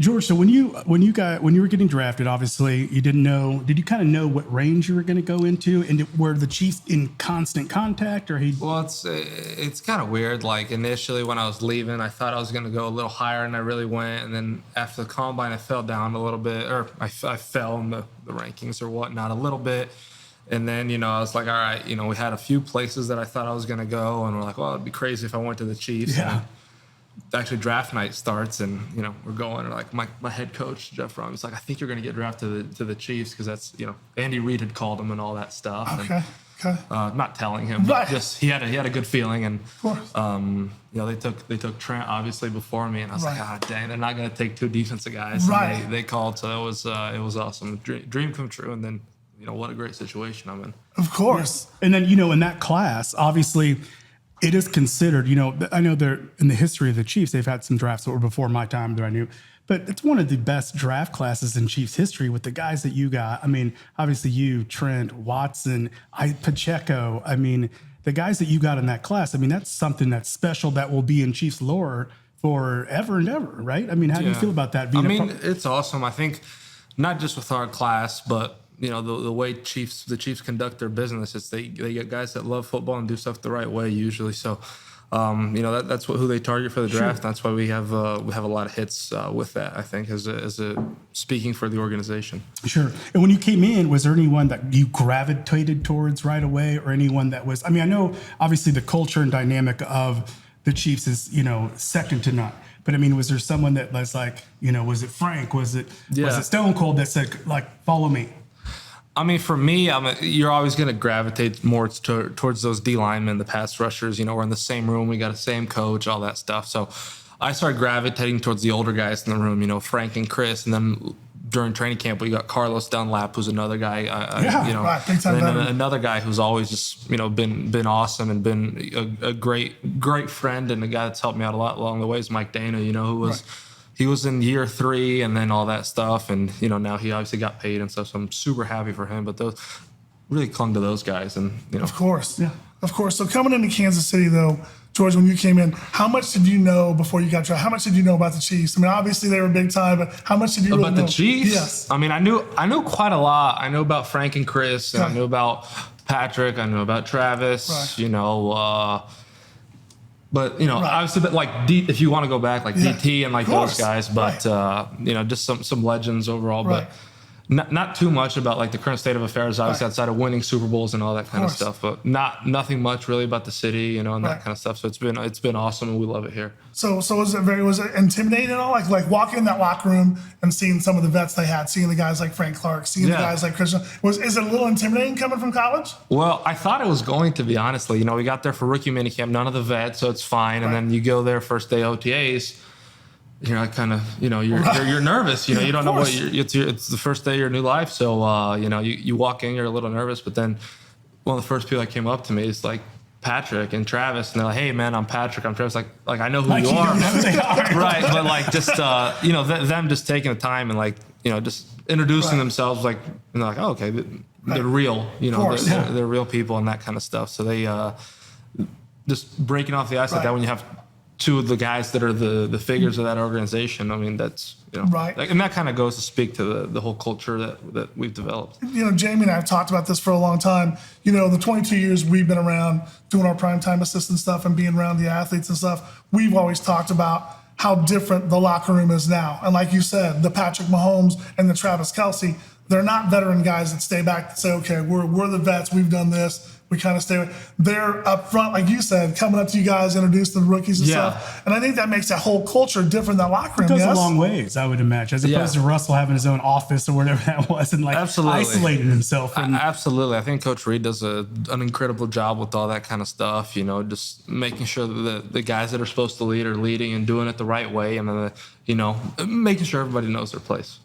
George, so when you were getting drafted, obviously you didn't know. Did you kind of know what range you were going to go into, and were the Chiefs in constant contact, or he? Well, it's kind of weird. Like initially when I was leaving, I thought I was going to go a little higher, and I really went. And then after the combine, I fell down a little bit, or I fell in the rankings or whatnot a little bit. And then, I was like, all right, we had a few places that I thought I was going to go, and we're like, well, it'd be crazy if I went to the Chiefs. Yeah. And actually draft night starts, and we're going, and like my head coach Jeff Rom is like, I think you're going to get drafted to the Chiefs, because that's Andy Reid had called him and all that stuff. Okay. And, not telling him, but just he had a good feeling, and of course. they took Trent obviously before me, and I was like, ah, dang, they're not going to take two defensive guys. Right. And they called, so it was awesome, dream come true, and then what a great situation I'm in. Of course. And then in that class, obviously. It is considered, I know they're in the history of the Chiefs, they've had some drafts that were before my time that I knew, but it's one of the best draft classes in Chiefs history with the guys that you got. I mean, obviously you, Trent, Watson, Pacheco. I mean, the guys that you got in that class, I mean, that's something that's special that will be in Chiefs lore forever and ever, right? I mean, how do you feel about that? It's awesome. I think not just with our class, but the way the Chiefs conduct their business is they get guys that love football and do stuff the right way usually. So, that's who they target for the draft. Sure. That's why we have a lot of hits with that. I think as a speaking for the organization. Sure. And when you came in, was there anyone that you gravitated towards right away, or anyone that was? I mean, I know obviously the culture and dynamic of the Chiefs is second to none. But I mean, was there someone that was like, was it Frank? Was it Stone Cold that said like, follow me? I mean, for me, you're always going to gravitate more towards those D linemen, the pass rushers. We're in the same room, we got the same coach, all that stuff. So I started gravitating towards the older guys in the room, Frank and Chris. And then during training camp, we got Carlos Dunlap, who's another guy, right. And then another guy who's always just, been awesome and been a great friend, and a guy that's helped me out a lot along the way is Mike Dana, who was. Right. He was in year 3 and then all that stuff. And, now he obviously got paid and stuff. So I'm super happy for him. But those really clung to those guys. And, Of course. Yeah. Of course. So coming into Kansas City, though, George, when you came in, how much did you know before you got drafted? How much did you know about the Chiefs? I mean, obviously they were big time, but how much did you about know? The Chiefs? Yes. I mean, I knew quite a lot. I knew about Frank and Chris. And I knew about Patrick. I knew about Travis. Right. But, right. obviously, like, if you want to go back, like DT and, like, those guys. But, just some legends overall. Right. But not too much about, like, the current state of affairs, obviously, outside of winning Super Bowls and all that kind of stuff. But nothing much really about the city, and that kind of stuff. So it's been awesome, and we love it here. So was it intimidating at all? Like walking in that locker room and seeing some of the vets they had, seeing the guys like Frank Clark, seeing the guys like Christian. Is it a little intimidating coming from college? Well, I thought it was going to be, honestly. We got there for rookie minicamp, none of the vets, so it's fine. And then you go there first day OTAs. You're like kind of, you're nervous. You don't know what it's the first day of your new life. So, you walk in, you're a little nervous. But then one of the first people that came up to me is like Patrick and Travis. And they're like, hey, man, I'm Patrick. I'm Travis. Like I know who you are. Right. But like just, them just taking the time and like, just introducing themselves like, and they're like, oh, okay, they're real. They're real people and that kind of stuff. So they just breaking off the ice like that when you have two of the guys that are the figures of that organization. I mean, that's, right. And that kind of goes to speak to the whole culture that we've developed. Jamie and I have talked about this for a long time. The 22 years we've been around doing our primetime assistant stuff and being around the athletes and stuff, we've always talked about how different the locker room is now. And like you said, the Patrick Mahomes and the Travis Kelce, they're not veteran guys that stay back and say, okay, we're the vets, we've done this. We kind of stay. They're up front, like you said, coming up to you guys, introduce the rookies and stuff. And I think that makes that whole culture different. That locker room goes a long ways, I would imagine, as opposed to Russell having his own office or whatever that was, and like isolating himself. Absolutely, I think Coach Reid does an incredible job with all that kind of stuff. Just making sure that the guys that are supposed to lead are leading and doing it the right way, and then making sure everybody knows their place.